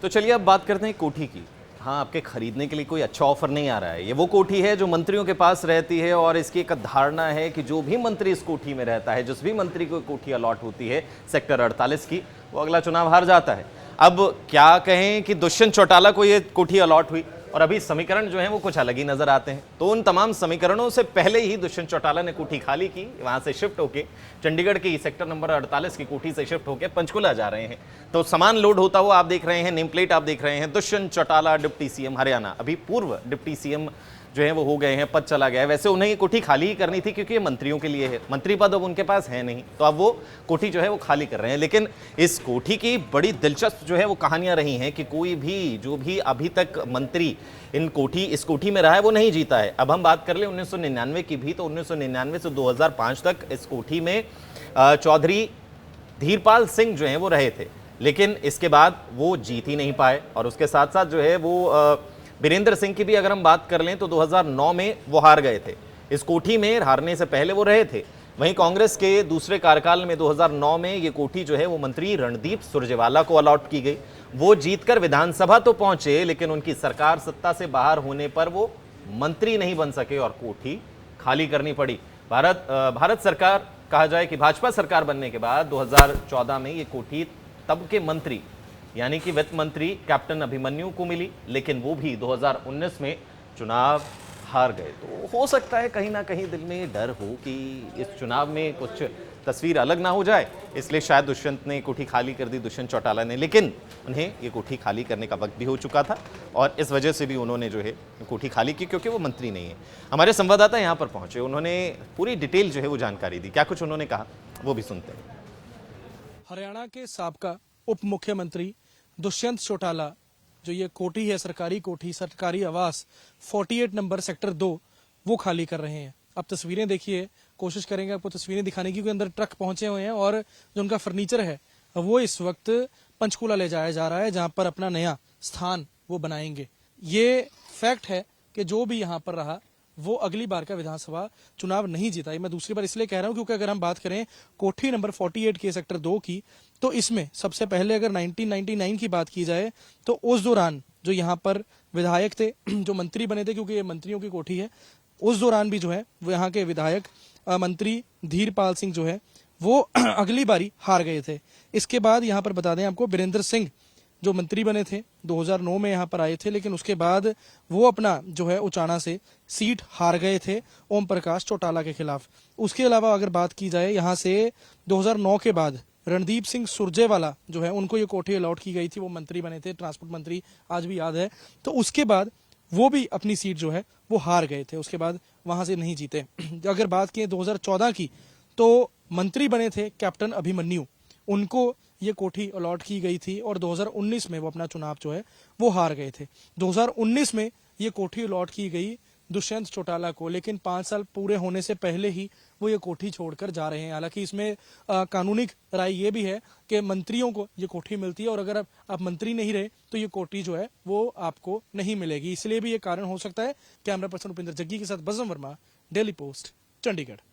तो चलिए अब बात करते हैं कोठी की। हाँ, आपके खरीदने के लिए कोई अच्छा ऑफर नहीं आ रहा है। ये वो कोठी है जो मंत्रियों के पास रहती है और इसकी एक धारणा है कि जो भी मंत्री इस कोठी में रहता है, जिस भी मंत्री को कोठी अलॉट होती है सेक्टर 48 की, वो अगला चुनाव हार जाता है। अब क्या कहें कि दुष्यंत चौटाला को ये कोठी अलॉट हुई और अभी समीकरण जो है वो कुछ अलग ही नजर आते हैं। तो उन तमाम समीकरणों से पहले ही दुष्यंत चौटाला ने कोठी खाली की, वहां से शिफ्ट होके चंडीगढ़ की सेक्टर नंबर 48 की कोठी से शिफ्ट होकर पंचकुला जा रहे हैं। तो सामान लोड होता हुआ आप देख रहे हैं, नेम प्लेट आप देख रहे हैं, दुष्यंत चौटाला डिप्टी सीएम हरियाणा, अभी पूर्व डिप्टी सीएम जो है वो हो गए हैं, पद चला गया है। वैसे उन्हें ये कोठी खाली ही करनी थी क्योंकि ये मंत्रियों के लिए है, मंत्री पद अब उनके पास है नहीं, तो अब वो कोठी जो है वो खाली कर रहे हैं। लेकिन इस कोठी की बड़ी दिलचस्प जो है वो कहानियां रही हैं कि कोई भी जो भी अभी तक मंत्री इस कोठी में रहा है वो नहीं जीता है। अब हम बात कर ले 1999 की भी, तो 1999 से 2005 तक इस कोठी में चौधरी धीरपाल सिंह जो है वो रहे थे, लेकिन इसके बाद वो जीत ही नहीं पाए। और उसके साथ साथ जो है वो बीरेंद्र सिंह की भी अगर हम बात कर लें तो 2009 में वो हार गए थे। इस कोठी में हारने से पहले वो रहे थे। वहीं कांग्रेस के दूसरे कार्यकाल में 2009 में ये कोठी जो है वो मंत्री रणदीप सुरजेवाला को अलॉट की गई। वो जीतकर विधानसभा तो पहुंचे, लेकिन उनकी सरकार सत्ता से बाहर होने पर वो मंत्री नहीं बन सके और कोठी खाली करनी पड़ी। भारत सरकार कहा जाए कि भाजपा सरकार बनने के बाद 2014 में ये कोठी तब के मंत्री यानी कि वित्त मंत्री कैप्टन अभिमन्यु को मिली, लेकिन वो भी 2019 में चुनाव हार गए। तो हो सकता है कहीं ना कहीं दिल में डर हो कि इस चुनाव में कुछ तस्वीर अलग ना हो जाए, इसलिए शायद दुष्यंत ने कोठी खाली कर दी, दुष्यंत चौटाला ने। लेकिन उन्हें ये कोठी खाली करने का वक्त भी हो चुका था और इस वजह से भी उन्होंने जो है कोठी खाली की, क्योंकि वो मंत्री नहीं है। हमारे संवाददाता यहाँ पर पहुंचे, उन्होंने पूरी डिटेल जो है वो जानकारी दी। क्या कुछ उन्होंने कहा वो भी सुनते हैं। हरियाणा के साबका उप मुख्यमंत्री दुष्यंत चौटाला जो ये कोठी है, सरकारी कोठी, सरकारी आवास 48 नंबर सेक्टर 2, वो खाली कर रहे हैं। अब तस्वीरें देखिए, कोशिश करेंगे आपको तस्वीरें दिखाने की, क्योंकि अंदर ट्रक पहुंचे हुए हैं और जो उनका फर्नीचर है वो इस वक्त पंचकुला ले जाया जा रहा है, जहां पर अपना नया स्थान वो बनाएंगे। ये फैक्ट है कि जो भी यहाँ पर रहा वो अगली बार का विधानसभा चुनाव नहीं जीता। मैं दूसरी बार इसलिए कह रहा हूं क्योंकि अगर हम बात करें कोठी नंबर 48 के सेक्टर 2 की, तो इसमें सबसे पहले अगर 1999 की बात की जाए तो उस दौरान जो यहाँ पर विधायक थे, जो मंत्री बने थे, क्योंकि ये मंत्रियों की कोठी है, उस दौरान भी जो है वो यहाँ के विधायक मंत्री धीरपाल सिंह जो है वो अगली बारी हार गए थे। इसके बाद यहाँ पर बता दें आपको, बीरेंद्र सिंह जो मंत्री बने थे 2009 में यहाँ पर आए थे, लेकिन उसके बाद वो अपना जो है उचाना से सीट हार गए थे ओम प्रकाश चौटाला के खिलाफ। उसके अलावा अगर बात की जाए, यहाँ से 2009 के बाद रणदीप सिंह सुरजेवाला जो है उनको ये कोठी अलॉट की गई थी, वो मंत्री बने थे, ट्रांसपोर्ट मंत्री, आज भी याद है। तो उसके बाद वो भी अपनी सीट जो है वो हार गए थे, उसके बाद वहां से नहीं जीते। अगर बात की 2014 की, तो मंत्री बने थे कैप्टन अभिमन्यु, उनको ये कोठी अलॉट की गई थी और 2019 में वो अपना चुनाव जो है वो हार गए थे। 2019 में ये कोठी अलॉट की गई दुष्यंत चौटाला को, लेकिन 5 साल पूरे होने से पहले ही वो ये कोठी छोड़कर जा रहे हैं। हालांकि इसमें कानूनी राय ये भी है कि मंत्रियों को ये कोठी मिलती है और अगर आप मंत्री नहीं रहे तो ये कोठी जो है वो आपको नहीं मिलेगी। इसलिए भी ये कारण हो सकता है। कैमरा पर्सन उपेंद्र जग्गी के साथ बजरंग वर्मा, डेली पोस्ट, चंडीगढ़।